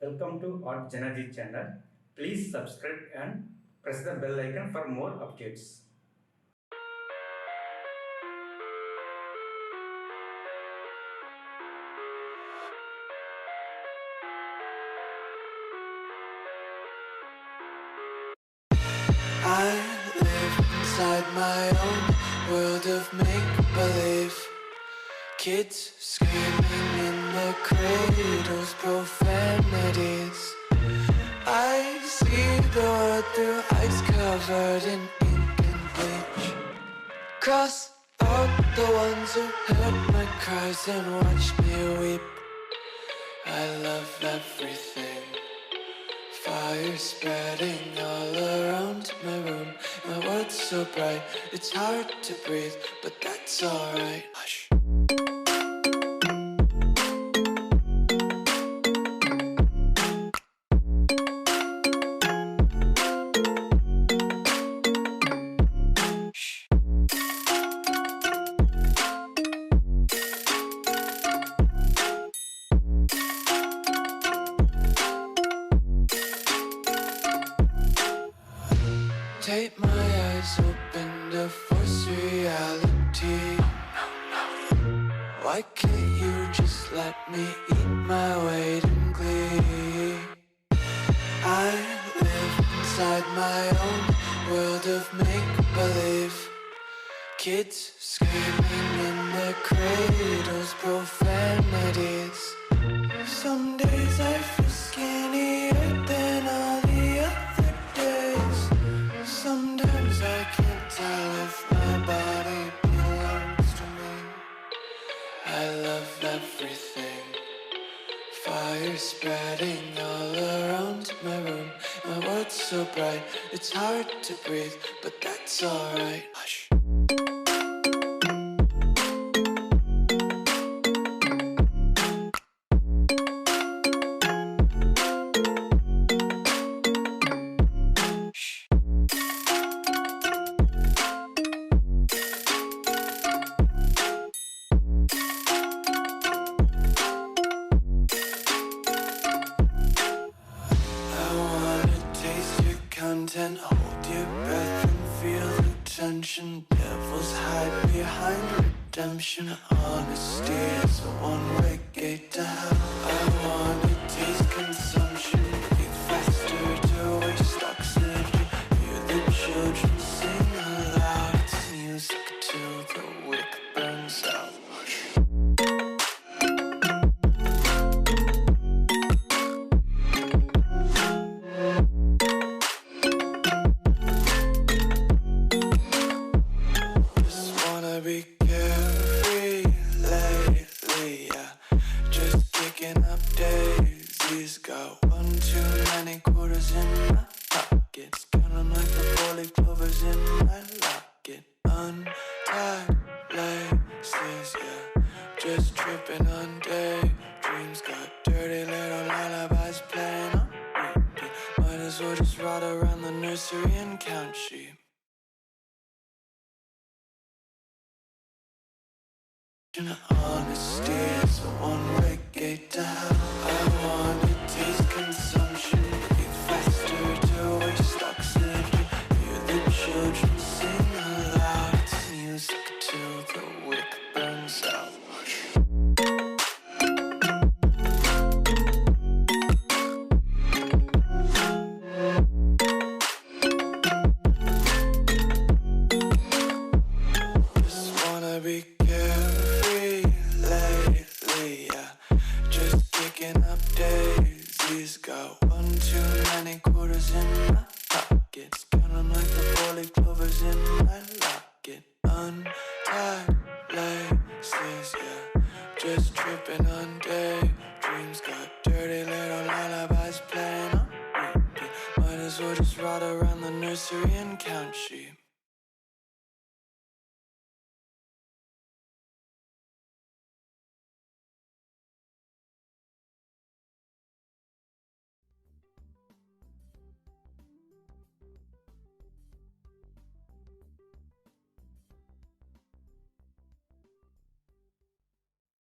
Welcome to Art Janaji channel. Please subscribe and press the bell icon for more updates. I live inside my own world of make-believe. Kids screaming in their cradles, profanities. I see the world through ice covered in ink and bleach. Cross out the ones who heard my cries and watched me weep. I love everything. Fire spreading all around my room. My world's so bright, it's hard to breathe, but that's alright. Hush. Tape my eyes open to force reality. Why can't you just let me eat my weight in glee? I live inside my own world of make-believe. Kids screaming in their cradles, profanities. Some days I feel skinnier than all the other days. Sometimes I can't tell if my body belongs to me. I love everything. Fire spreading all around my room. My world's so bright, it's hard to breathe, but that's alright. Hush. Content, hold your breath and feel the tension. Devils hide behind redemption. Honesty is a one-way gate to hell. I wanna taste consumption. Breathe faster to waste oxygen. Hear the children sing aloud. It's music till the wick burns out. Be carefree lately, yeah. Just kicking up daisies. Got one too many quarters in my pockets. Counting like the four-leaf clovers in my locket. Untied laces, yeah. Just tripping on daydreams. Got dirty little lullabies playing on repeat. Might as well just ride around the nursery and count sheep. Honesty is a one-way gate to hell. I wanna taste consumption. Breathe faster to waste oxygen. Hear the children sing aloud. It's music till the wick burns out. Just wanna be carefree lately, yeah. Just kicking up daisies. Got one too many quarters in my pockets. Counting like the four-leaf clovers in my locket. Untied laces, yeah. Just tripping on daydreams. Got dirty little lullabies playing on repeat. Might as well just ride around the nursery and count sheep.